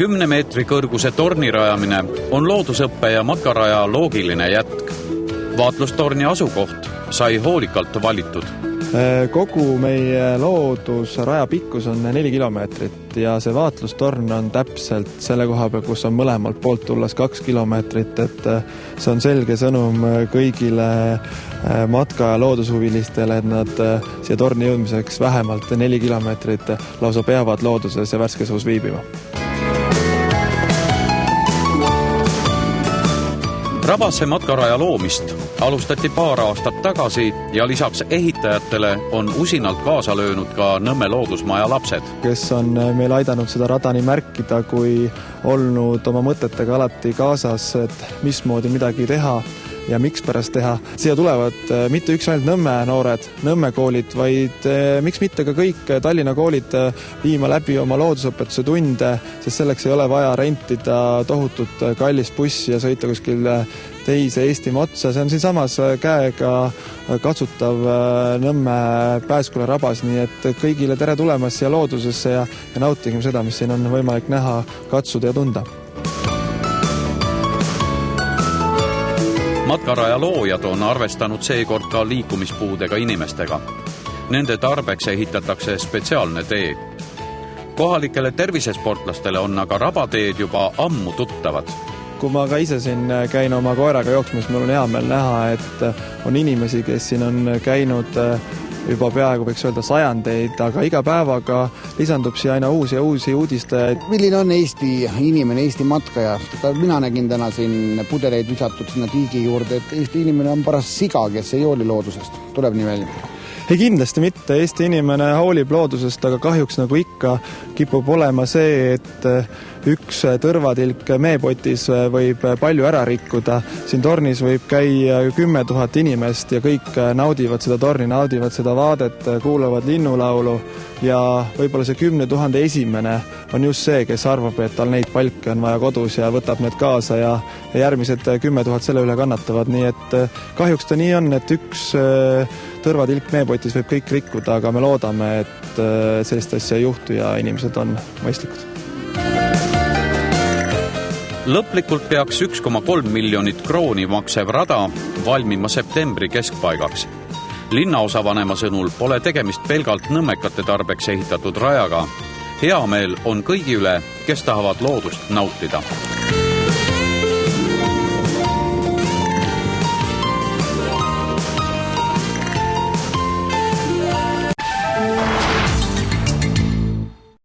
10 meetri kõrguse torni rajamine on loodusõppe ja matkaraja loogiline jätk. Vaatlustorni asukoht sai hoolikalt valitud. Kogu meie loodusraja pikkus on 4 kilomeetrit ja see vaatlustorn on täpselt selle koha peal, kus on mõlemalt poolt tulles 2 kilomeetrit, et see on selge sõnum kõigile matka- ja loodushuvilistele, et nad siia torni jõudmiseks vähemalt 4 kilomeetrit lausa peavad looduses ja värskes õhus viibima. Rabase matkaraja loomist alustati paar aastat tagasi ja lisaks ehitajatele on usinalt kaasa löönud ka Nõmme loodusmaja lapsed, kes on meil aidanud seda rada nii märkida kui olnud oma mõtetega alati kaasas, et mismoodi midagi teha ja miks pärast teha. Siia tulevad mitte üks ainult Nõmme noored, Nõmme koolid, vaid miks mitte ka kõik Tallinna koolid viima läbi oma loodusõpetuse tunde, sest selleks ei ole vaja rentida tohutut kallist bussi ja sõita kuskil teise Eestimaa otsa. See on siinsamas käega katsutav Nõmme Pääsküla rabas, nii et kõigile tere tulemast siia loodusesse ja nautigem seda, mis siin on võimalik näha, katsuda ja tunda. Matkaraja loojad on arvestanud seekord ka liikumispuudega inimestega. Nende tarbeks ehitatakse spetsiaalne tee. Kohalikele tervisesportlastele on aga rabateed juba ammu tuttavad. Kui ma ka ise siin käin oma koeraga jooksmas, mul on hea meel näha, et on inimesi, kes siin on käinud juba peaaegu võiks öelda sajandeid, aga iga päevaga lisandub siia aina uusi ja uusi uudistajaid. Milline on Eesti inimene, Eesti matkaja? Mina nägin täna siin pudeleid visatud sinna tiigi juurde, et Eesti inimene on paras siga, kes ei hooli loodusest. Tuleb nii välja? Ei, kindlasti mitte. Eesti inimene hoolib loodusest, aga kahjuks nagu ikka kipub olema see, et üks tõrvatilk meepotis võib palju ära rikkuda. Siin tornis võib käia 10 000 inimest ja kõik naudivad seda torni, naudivad seda vaadet, kuulavad linnulaulu ja võib-olla see 10 000 esimene on just see, kes arvab, et tal neid palke on vaja kodus ja võtab need kaasa ja järgmised 10 000 selle üle kannatavad. Nii et kahjuks ta nii on, et üks tõrvatilk meepotis võib kõik rikkuda, aga me loodame, et sellist asja ei juhtu ja inimesed on mõistlikud. Lõplikult peaks 1,3 miljonit krooni maksev rada valmima septembri keskpaigaks. Linnaosavanema sõnul pole tegemist pelgalt nõmmekate tarbeks ehitatud rajaga. Hea meel on kõigi üle, kes tahavad loodust nautida.